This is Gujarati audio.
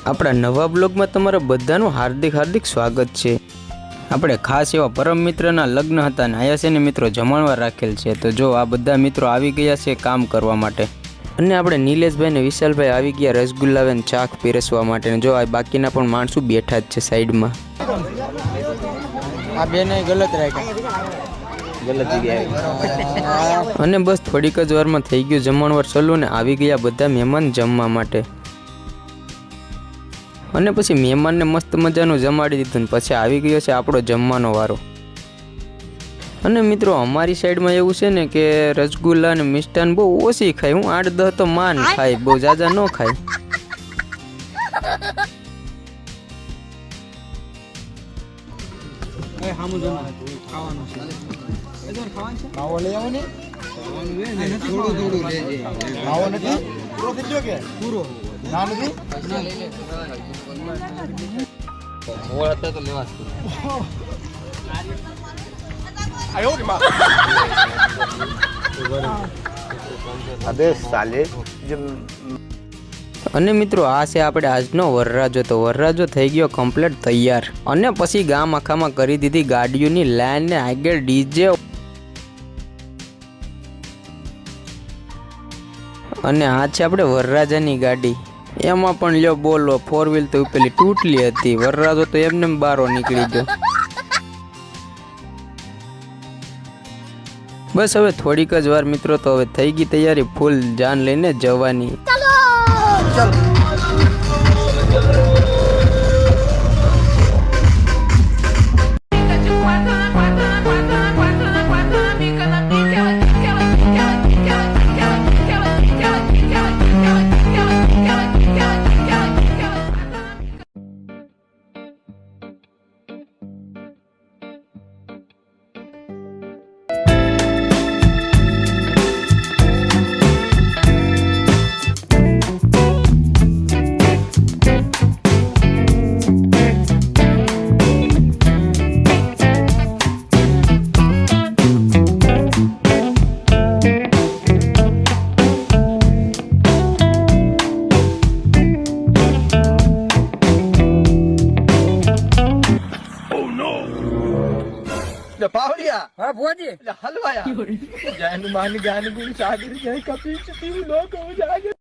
આપણા નવા બ્લોગમાં તમારા બધાનું હાર્દિક સ્વાગત છે। આપણે ખાસ એવા પરમ મિત્રના લગ્ન હતા ને આયા છે ને મિત્રો જમણવાર રાખેલ છે। તો જો આ બધા મિત્રો આવી ગયા છે કામ કરવા માટે અને આપણે નીલેશભાઈ ને વિશાલભાઈ આવી ગયા રસગુલ્લા અને ચાક પીરસવા માટે। જો આ બાકીના પણ માણસો બેઠા જ છે સાઈડમાં। આ બેને ગલત રાખ્યા અને બસ થોડીક જ વારમાં થઈ ગયું જમણવાર ચાલુ ને આવી ગયા બધા મહેમાન જમવા માટે અને પછી મહેમાનને મસ્ત મજાનું જમાડી દીધું ને પછી આવી ગયો છે આપણો જમવાનો વારો। અને મિત્રો અમારી સાઈડમાં એવું છે ને કે રસગુલ્લા અને મિષ્ટાન બહુ ઓછી ખાય, હું 8-10 તો માન ખાય, બહુ જાજા ન ખાય। અને મિત્રો આ છે આપણે આજનો વરરાજો। તો વરરાજો થઈ ગયો કમ્પ્લીટ તૈયાર અને પછી ગામ આખામાં કરી દીધી ગાડીઓની લાઈન ને આગળ ડીજે અને આ છે આપણે વરરાજાની ગાડી। એમાં પણ લ્યો બોલો 4 વ્હીલ તો પેલી તૂટલી હતી, વરરાજો તો એમને બારો નીકળી ગયો। બસ હવે થોડીક જ વાર મિત્રો તો હવે થઈ ગઈ તૈયારી ફૂલ જાન લઈને જવાની। पावड़िया हाँ भोजी हलवाया जान मान ज्ञान गुण सागर जय कपी चिति लोक हो जागे।